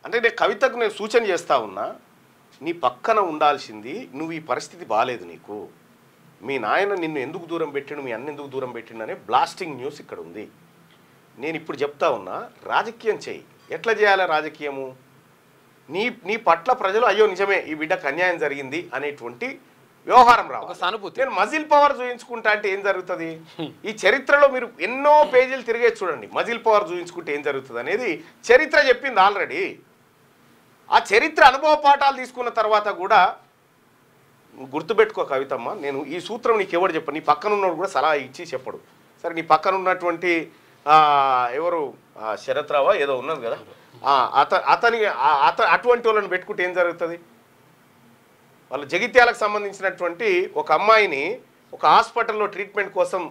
అంటే నేను కవితకు నేను సూచన చేస్తా ఉన్నా, నీ పక్కన ఉండాల్సింది, నువ్వు ఈ పరిస్థితి బాలేదు నీకు, మీ నాయన నిన్ను ఎందుకు దూరం పెట్టిండు, మీ అన్న ఎందుకు దూరం పెట్టిండు అనే బ్లాస్టింగ్ న్యూస్ ఇక్కడ ఉంది. నేను ఇప్పుడు చెప్తా ఉన్నా, రాజకీయం చేయి. ఎట్లా చేయాలి రాజకీయము? నీ పట్ల ప్రజలు అయ్యో నిజమే ఈ బిడ్డకు అన్యాయం జరిగింది అనేటువంటి వ్యవహారం రావాలి. నేను మజిల్ పవర్ చూయించుకుంటా అంటే ఏం జరుగుతుంది? ఈ చరిత్రలో మీరు ఎన్నో పేజీలు తిరిగే చూడండి, మజిల్ పవర్ చూయించుకుంటే ఏం జరుగుతుంది అనేది చరిత్ర చెప్పింది ఆల్రెడీ. ఆ చరిత్ర అనుభవ పాఠాలు తీసుకున్న తర్వాత కూడా గుర్తుపెట్టుకో కవితమ్మ, నేను ఈ సూత్రం నీకు ఎవరు చెప్పను, నీ పక్కన ఉన్నవాడు కూడా సలహా ఇచ్చి చెప్పడు. సరే, నీ పక్కన ఉన్నటువంటి ఎవరు శరత్ రావా ఏదో ఉన్నది కదా, అటువంటి వాళ్ళని పెట్టుకుంటే ఏం జరుగుతుంది? వాళ్ళు జగిత్యాలకు సంబంధించినటువంటి ఒక అమ్మాయిని ఒక హాస్పిటల్లో ట్రీట్మెంట్ కోసం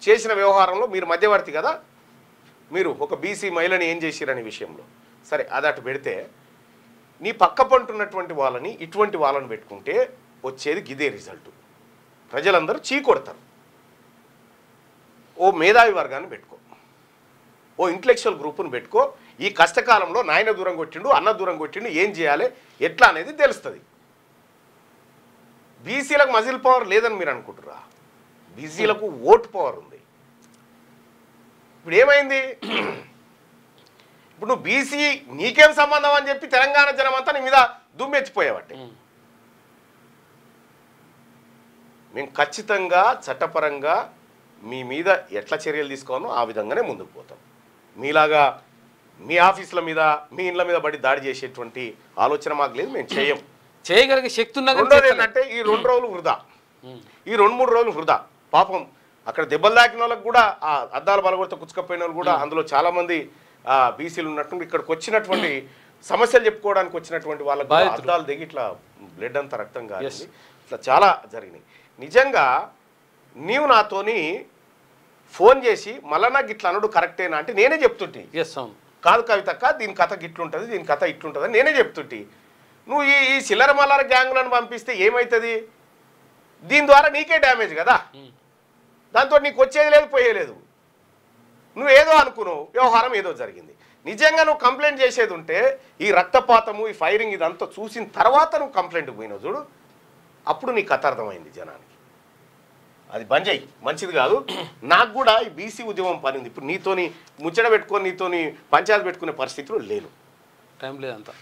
చేసిన వ్యవహారంలో మీరు మధ్యవర్తి కదా, మీరు ఒక బీసీ మహిళని ఏం చేసిరనే విషయంలో. సరే, అది అటు పెడితే నీ పక్క పంటున్నటువంటి వాళ్ళని ఇటువంటి వాళ్ళని పెట్టుకుంటే వచ్చేది గిదే రిజల్ట్. ప్రజలందరూ చీకొడతారు. ఓ మేధావి వర్గాన్ని పెట్టుకో, ఓ ఇంటలెక్చువల్ గ్రూప్ను పెట్టుకో. ఈ కష్టకాలంలో నాయన దూరం కొట్టిండు, అన్న దూరం కొట్టిండు, ఏం చేయాలి ఎట్లా అనేది తెలుస్తుంది. బీసీలకు మజిల్ పవర్ లేదని మీరు అనుకుంటురా? బీసీలకు ఓటు పవర్ ఉంది. ఇప్పుడు ఏమైంది? ఇప్పుడు నువ్వు బీసీ నీకేం సంబంధం అని చెప్పి తెలంగాణ జనం అంతా నీ మీద దుమ్మెత్తిపోయేవాటి. మేము ఖచ్చితంగా చట్టపరంగా మీ మీద ఎట్లా చర్యలు తీసుకోవాలో ఆ విధంగానే ముందుకు పోతాం. మీలాగా మీ ఆఫీసుల మీద మీ ఇండ్ల మీద పడి దాడి చేసేటువంటి ఆలోచన మాకు లేదు, మేము చేయగలిగే శక్తి ఉన్నా. ఏంటంటే ఈ 2 రోజులు వృధా, ఈ 2-3 రోజులు వృధా. పాపం అక్కడ దెబ్బలు తాకిన వాళ్ళకి కూడా, ఆ అద్దాల బలగొడితే కుచ్చుకపోయిన వాళ్ళు కూడా అందులో చాలామంది బీసీలు ఉన్నట్టు ఇక్కడికి వచ్చినటువంటి సమస్యలు చెప్పుకోవడానికి వచ్చినటువంటి వాళ్ళకి అద్దాలు దిగి ఇట్లా బ్లడ్ అంతా రక్తం కాదు, ఇట్లా చాలా జరిగినాయి. నిజంగా నీవు నాతోని ఫోన్ చేసి మళ్ళా నాకు ఇట్లా అనడు కరెక్టేనా అంటే నేనే చెప్తుంటే, కాదు కవితక్క దీని కథ గిట్లుంటుంది, దీని కథ ఇట్లుంటుంది అని నేనే చెప్తుంటే, నువ్వు ఈ చిల్లర మల్లర గ్యాంగులను పంపిస్తే ఏమవుతుంది? దీని ద్వారా నీకే డ్యామేజ్ కదా, దాంతో నీకు వచ్చేది లేదు పోయేలేదు. నువ్వు ఏదో అనుకున్నావు, వ్యవహారం ఏదో జరిగింది. నిజంగా నువ్వు కంప్లైంట్ చేసేది ఉంటే ఈ రక్తపాతము ఈ ఫైరింగ్ ఇదంతా చూసిన తర్వాత నువ్వు కంప్లైంట్కి పోయినావు చూడు, అప్పుడు నీ కథ అర్థమైంది జనానికి. అది బంద్ చేయి, మంచిది కాదు. నాకు కూడా ఈ బీసీ ఉద్యమం పనింది. ఇప్పుడు నీతోని ముచ్చట పెట్టుకొని నీతోని పంచాయతీ పెట్టుకునే పరిస్థితులు లేను, టైం లేదంతా.